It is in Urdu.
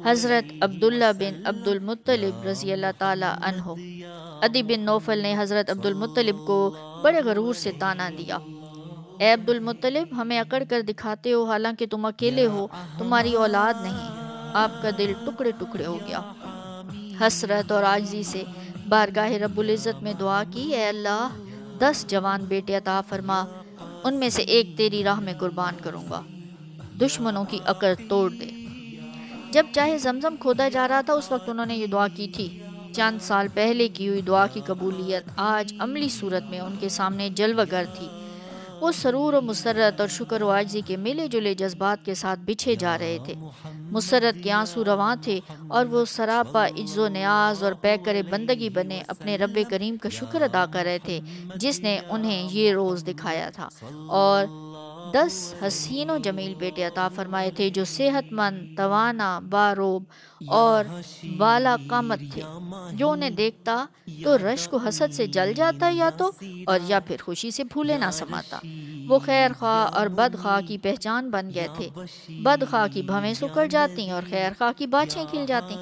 حضرت عبداللہ بن عبد المطلب رضی اللہ تعالی عنہ، عدی بن نوفل نے حضرت عبد المطلب کو بڑے غرور سے طعنہ دیا: اے عبد المطلب، ہمیں اکڑ کر دکھاتے ہو، حالانکہ تم اکیلے ہو، تمہاری اولاد نہیں۔ آپ کا دل ٹکڑے ٹکڑے ہو گیا۔ حسرت اور عاجزی سے بارگاہ رب العزت میں دعا کی: اے اللہ، 10 جوان بیٹے عطا فرما، ان میں سے ایک تیری راہ میں قربان کروں گا، دشمنوں کی اکڑ توڑ دے۔ جب چاہے زمزم کھودا جا رہا تھا، اس وقت انہوں نے یہ دعا کی تھی۔ چند سال پہلے کی ہوئی دعا کی قبولیت آج عملی صورت میں ان کے سامنے جلوہ گر تھی۔ وہ سرور و مسرت اور شکر و عاجزی کے ملے جلے جذبات کے ساتھ بچھے جا رہے تھے۔ مسرت کے آنسو رواں تھے اور وہ سراپا عجز و نیاز اور پیکر بندگی بنے اپنے رب کریم کا شکر ادا کر رہے تھے جس نے انہیں یہ روز دکھایا تھا، اور 10 حسین و جمیل بیٹے عطا فرمائے تھے جو صحت مند، توانا، باروب اور بالا قامت تھے، جو انہیں دیکھتا تو رشک و حسد سے جل جاتا یا پھر خوشی سے پھولے نہ سماتا۔ وہ خیر خواہ اور بد خواہ کی پہچان بن گئے تھے۔ بد خواہ کی بھویں سکڑ جاتی اور خیر خواہ کی باچھیں کھل جاتی۔